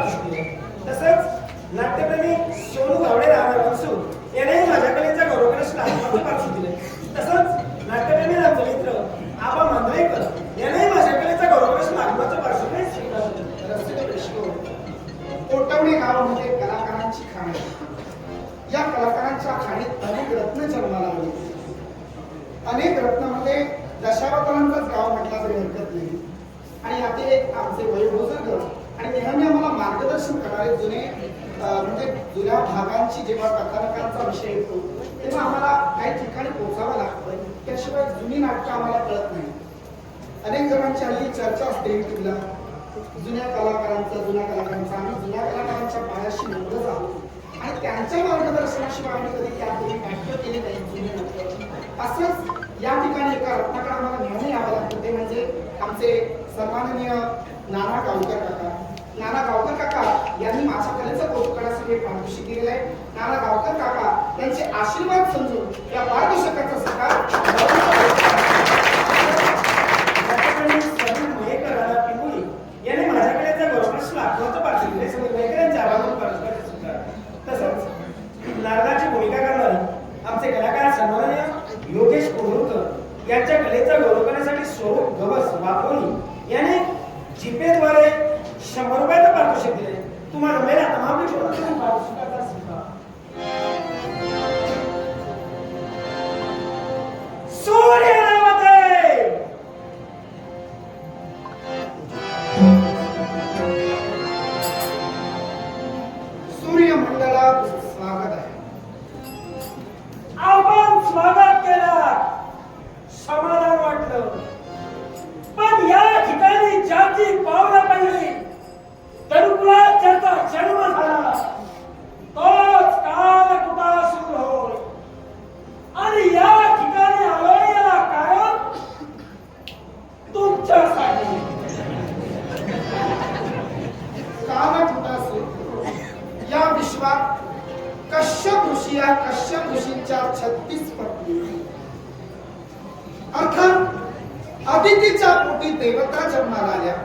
पारितोषिक. तसंच नाट्यप्रेमी सोनू गावडे राहणार वंसू यानेही माझ्या कलेच्या गौरवाकडे लाखोचं पारितोषिक दिले. तसंच नाट्यप्रेमी आमचे मित्र आबा मांजरेकर यानेही माझ्या कलेच्या गौरवाकडे लाखोचं पारितोषिक स्वीकारले. कोटवणे गाव म्हणजे कलाकारांची खाणी. या कलाकारांच्या खाणीत अनेक रत्न जन्माला आले. अनेक रत्नामध्ये दशावतारांचंच गाव म्हटलं तरी हरकत नाही. आणि यातील एक आमचे वयोवृद्ध आणि नेहमी आम्हाला मार्गदर्शन करणारे जुने म्हणजे जुन्या भागांची जेव्हा कथानकांचा विषय येतो तेव्हा आम्हाला काही ठिकाणी पोहोचावं लागतं. त्याशिवाय जुनी नाटकं आम्हाला कळत नाही. अनेक जणांची हल्ली चर्चा असते युट्यूबला जुन्या कलाकारांचा आम्ही जुन्या कलाकारांच्या पायाशी निवडत आहोत आणि त्यांच्या मार्गदर्शनाशिवाय आम्ही कधी त्यापूर्वी नाट्य केले नाही जुने नाटक. असंच या ठिकाणी एका रत्नाकडे आम्हाला नेहमी यावं लागतं. ते म्हणजे आमचे सन्माननीय नाना गावकर काका. नाना गावकर काका यांनी माझ्या कलेचं कौतुक करण्यासाठी पारितोषिक दिलेलं आहे. नाना गावकर काका यांचे आशीर्वाद समजून या पारितोषिकाचा सकार याने माझ्या कलेच्या गौरवाकडे लाखोचं पारितोषिक दिले. सगळ्यांच्या तसंच नारदाची भूमिका करणारे आमचे कलाकार सन्माननीय योगेश कोहरकर यांच्या कलेचा गौरव करण्यासाठी स्वरूप गवस वाघोली याने जीपेद्वारे 100 रुपयाचं पारितोषिक दिले. तुम्हाला मेरा तमाम पारितोषिकाचा स्वीकार. सूर्य सूर्यमंडळात स्वागत आहे. आपण स्वागत केलं समाधान वाटलं. पण या ठिकाणी ज्याची पावलं पडली तरुकुलात ज्याचा जन्म झाला तोच कालकुटासूर होय. आणि या ठिकाणी आलोय याला कारण तुमच्यासाठी. कालकुटासूर या विश्वात कश्यप ऋषी या कश्यप ऋषींच्या 36 पत्नी अर्थात अदितीच्या पोटी देवता जन्माला आल्या,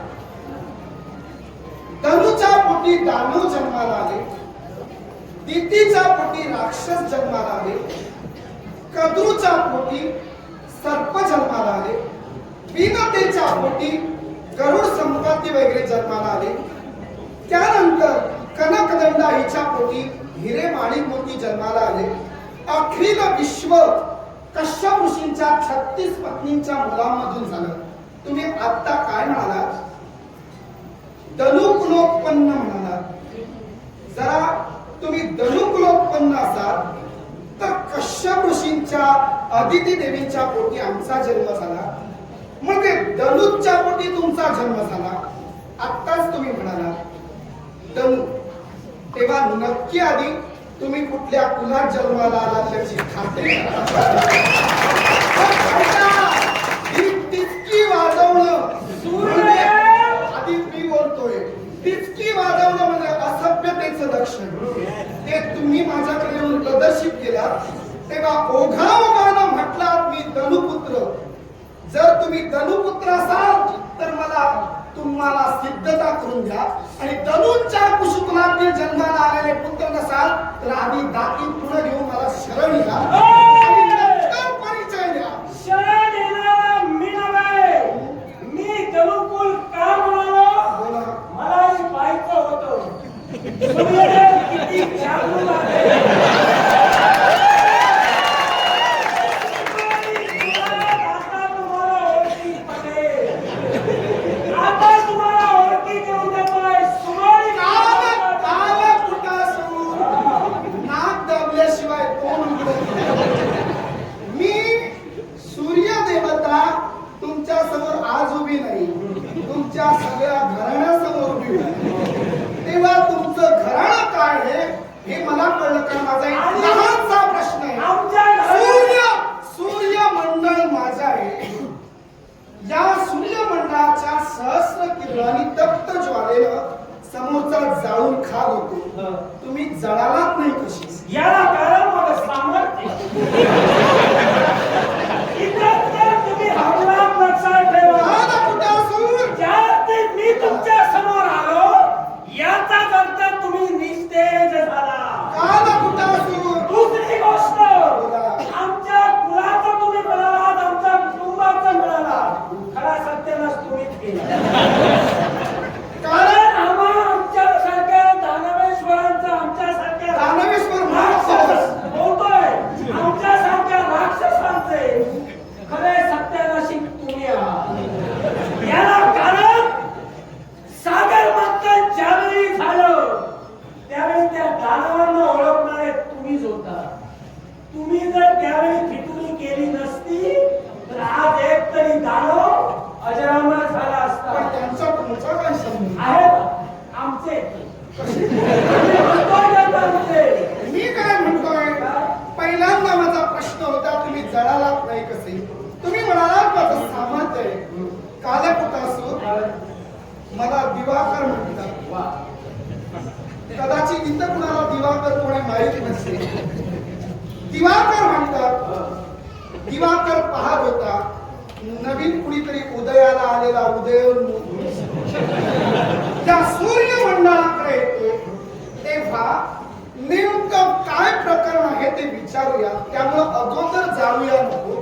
धनुच्या पोटी दानव जन्माला आले, दितीच्या पोटी राक्षस जन्माला आले, कद्रूच्या पोटी सर्प जन्माला आले, विनतेच्या पोटी गरुड संपत्ती वगैरे जन्माला आले. त्यानंतर कनकदंडा हिच्या पोटी हिरे माणिक मोती जन्माला आले. अखिल विश्व कश्यप ऋषींच्या 36 पत्नींच्या मुलांमधून झालं. तुम्ही आता काय म्हणालात? दनुकुलोत्पन्न म्हणालात. जरा तुम्ही दनुकुलोत्पन्न असाल तर कश्यप ऋषींच्या अदिती देवीच्या पोटी आमचा जन्म झाला, मग दनुच्या पोटी तुमचा जन्म झाला. आत्ताच तुम्ही म्हणालात दनु, तेव्हा नक्की आधी तुम्ही कुठल्या कुलात जन्माला आलात त्याची खात्री तिचकी वाजवणं. आधी मी बोलतोय तिचकी वाजवणं म्हणजे असभ्यतेचं लक्षण. ते तुम्ही माझ्याकडे येऊन प्रदर्शित केलात तेव्हा ओघाओघानं म्हटलात मी दनुपुत्र. जर तुम्ही दनुपुत्र असाल तर मला तुम्हाला सिद्धता करून द्या. आणि दनूंच्या कुशकुलातील जन्माला आलेले पुत्र नसाल तर आधी दाती पुढे घेऊन मला शरण या आणि नंतर परिचय द्या. शरण येणारा मी नव्हे. मी दनुकुल का म्हणालो? मला बायको होतो. सूर्यदेव किती जागरूक आहे. सगळ्या घराण्यासमोर उभी तेव्हा तुमचं घराणं काय आहे हे मला कळलं. का माझा एक लहानसा प्रश्न आहे. सूर्यमंडळ माझा आहे. या सूर्यमंडळाच्या सहस्र किरणांनी तप्त ज्वालेनं समोरचा जाळून खाक होतो. तुम्ही जळालात नाही कशी? याला कारण माझं सामर्थ्य. तुम्ही हमला लक्षात ठेवा. मी तुमच्या समोर आलो याचा मी काय म्हणतोय, पहिल्यांदा माझा प्रश्न होता तुम्ही जळालात नाही कसे. तुम्ही म्हणालात माझं सामर्थ्य आहे. कालकुटासूर मला दिवाकर म्हणतात. कदाचित इथं कुणाला दिवाकर कोणी माहित नसेल. दिवाकर म्हणतात. दिवाकर पाहत होता नवीन कुणीतरी उदयाला आलेला उदयोन्मुख त्या सूर्यमंडळाकडे येतो. तेव्हा नेमकं काय प्रकरण आहे ते विचारूया. त्यामुळं अगोदर जाऊया नको.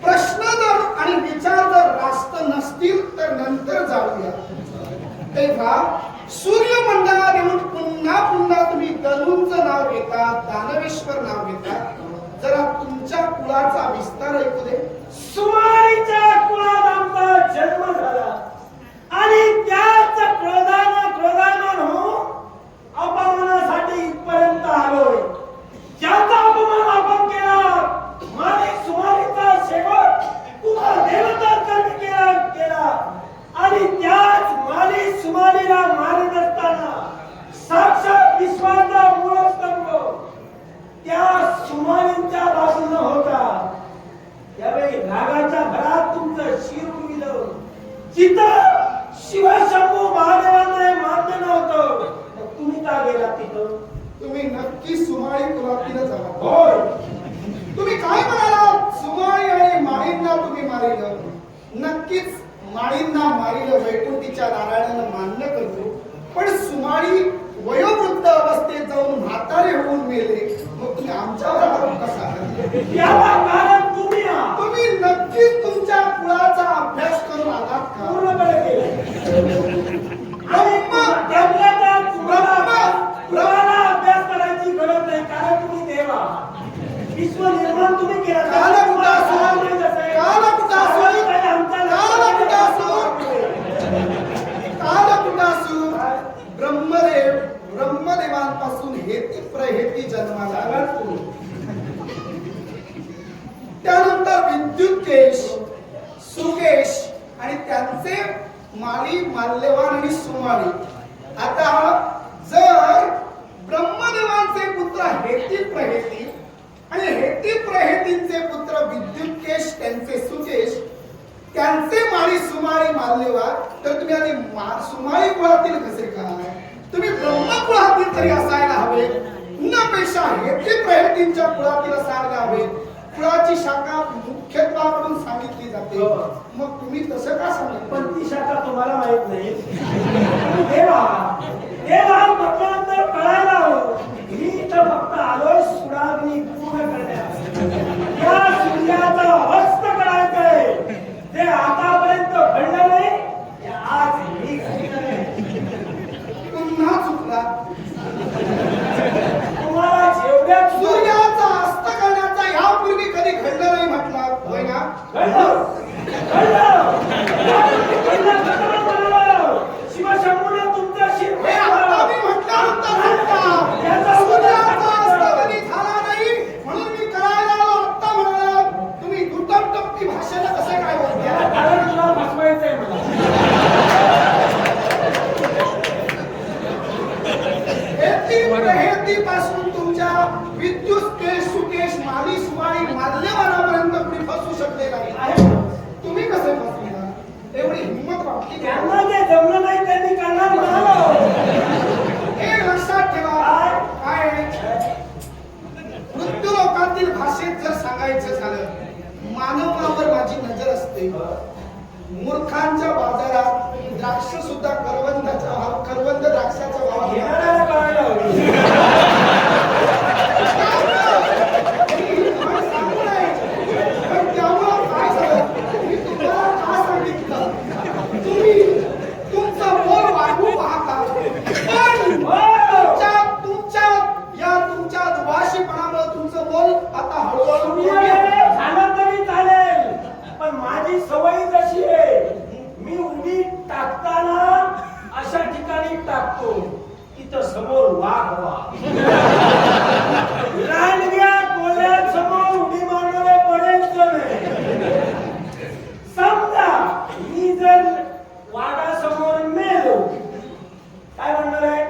प्रश्न जर आणि विचार जर रास्त नसतील तर नंतर जाऊया. तेव्हा सूर्यमंडळात येऊन पुन्हा पुन्हा तुम्ही दलूंचं नाव घेता, दानवेश्वर नाव घेता. जरा तुमच्या कुळाचा विस्तार ऐकू दे. सुमारीच्या कुळात आमचा जन्म झाला आणि त्याच क्रोधानं हो अपमानासाठी इथपर्यंत आलोय. ज्याचा अपमान आपण केला, माणिक सुमारीचा शेवट पुन्हा देवतांकडे केला आणि त्याच माणिक सुमारीला मारत असताना साक्षात विश्वाचा मूळस्तंभ त्या सुमारींच्या बाजूने होता. त्यावेळी रागाच्या भरात तुमचं शिर उडविलं. जिथं शिवशंभू महादेवांना मान्य नव्हतं, मग तुम्ही का गेला तिथं? तुम्ही नक्की सुमाळी कुळातीलच आहात. होय. तुम्ही काय म्हणालात? सुमाळी आणि माळींना तुम्ही मारिलं. नक्कीच माळींना मारिलं वैकुंठीच्या नारायणानं मान्य करतो. पण सुमाळी वयोवृद्ध अवस्थेत जाऊन म्हातारे होऊन मेले. मग तुम्ही आमच्यावर आरोप कसा करता? याला कारण तुम्ही आहात. तुम्ही नक्कीच तुमच्या कुळाचा अभ्यास करून आलात का? पूर्णपणे केलं. आणि मग त्यातल्या त्यात कुळाला अभ्यास करायची गरज नाही, कारण तुम्ही देव आहात. विश्व निर्माण तुम्ही केलं. ब्रह्मदेवांपासून हेती प्रहेती जन्माला आला. त्यानंतर विद्युतकेश, सुकेश आणि त्यांचे माली, माल्यवान आणि सुमाली. आता जर ब्रह्मदेवांचे पुत्र हेती प्रहेती आणि हेती प्रहेतींचे पुत्र विद्युतकेश, त्यांचे सुकेश, त्यांचे माळी सुमाळी माल्यवान, तर तुम्ही आधी सुमाळी कुळातील कसे काय? तुम्ही ब्रह्म कुळातील तरी असायला हवे. उन्हापेक्षा हेती प्रहेतींच्या कुळातील असायला हवे. कुळाची शाखा मुख्यत्वाकडून सांगितली जाते. मग तुम्ही तसं का सांगितलं? पण ती शाखा तुम्हाला माहित नाही. देवा म्हटल्यानंतर कळायला हवं. मी इथं फक्त आलोय सुडाग्नी पूर्ण करण्यास. या सूर्याचा अस्त करायचंय. ते आतापर्यंत घडलं नाही, ते आज मी घडलं. पुन्हा चुकला. तुम्हाला जेवढ्या सूर्याचा अस्त करण्याचा यापूर्वी कधी घडलं नाही म्हटला होय ना? शिवशंभूने तुमचं शिर हे आता मी म्हटलं होतं. सूर्याचा अस्त कधी झाला नाही म्हणून मी करायला आलो. आता म्हणाला तुम्ही दुटप्पी भाषेला कसं काय बोलता? कारण तुला फसवायचंय मला. हेती पासून तुमच्या विद्युतकेश, सुकेश, माली, सुमाळी, माल्यवानापर्यंत कुणी फसू शकले नाही. तुम्ही कसे फसविला? एवढी हिंमत वाटली? त्यांना जे जमलं नाही त्यांनी करणार म्हणालो. हे लक्षात ठेवा. काय मृत्यू लोकातील भाषेत जर सांगायचं झालं, मानवावर माझी नजर असते. मूर्खांच्या बाजारात द्राक्ष सुद्धा करवंद द्राक्षाचा भाव घेणाऱ्याला कळायला हवी. सांगू नये. पण त्यामुळं काय झालं? मी तुम्हाला का सांगितलं? तुम्ही तुमचं बोल वाढवू पाहता. पण तुमच्या दुभाषीपणामुळे तुमचं बोल आता हळूहळू झालं तरी चालेल, पण माझी सवय जशी आहे, मी उडी टाकताना अशा ठिकाणी टाकतो तिथं समोर वाघ हवा. रानग्या कोल्ह्यांसमोर उडी मारणारे पडेल नाही. समजा मी जर वाघासमोर मेलो, काय म्हणणार आहे?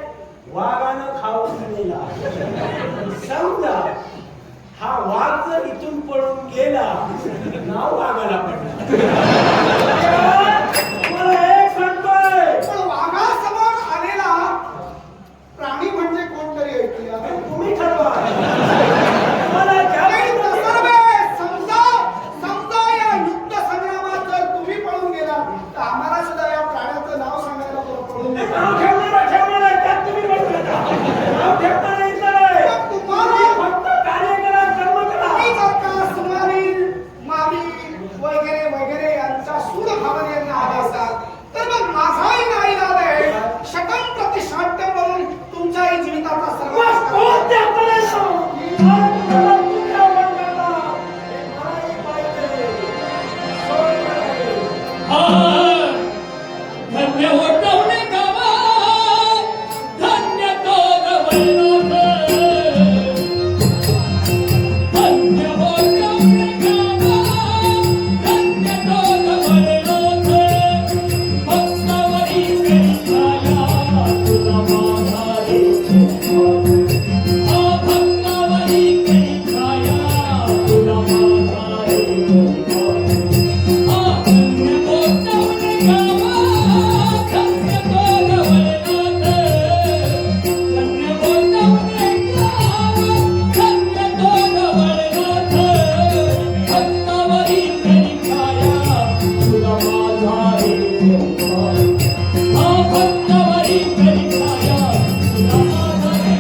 वाघानं खाऊन नेला. समजा हा वाघ जर इथून पळून गेला, नाव वाघाला पडलं. मला एक सांगतोय, पण वाघासमोर आलेला प्राणी म्हणजे कोणतरी ऐकूया. तुम्ही ठरवा. मला आणि ज्या तसं नव्हे, समजा या युद्ध संग्रामात जर तुम्ही पळून गेलात तर आम्हाला सुद्धा या प्राण्याचं नाव सांगायला पळून ते गेला. नाव ठेवणार त्यात तुम्ही बघू नका. नाव ठेवणार नाही तर पण तुम्हाला फक्त कार्य करा, कर्म करा. तुम्ही जर का सुमारी मावी वगैरे वगैरे यांच्या सूड भावनेला आला असाल तर मग माझाही नाही आहे शतम प्रतिशाट्य म्हणून तुमच्याही जीविताचा सर्वात कोण त्याकडे जाऊ? मला तुम्हाला तुम्ही आव्हान करता. हे मलाही पाहिजे. सोड नाही. धन्य होतवणे गावा, धन्य तो गवळनाथ. धन्य होतवणे गावा, धन्य तो गवळनाथ. भक्तावरी कैसाया तुला माझा रे हा भक्तावरी कैसाया तुला माझा रे हा धन्य होतवणे गावा, धन्य तो गवळनाथ. धन्य होतवणे गावा, धन्य तो गवळनाथ. भक्तावरी कैसाया तुला माझा रे हा भक्तावरी कैसाया तुला माझा रे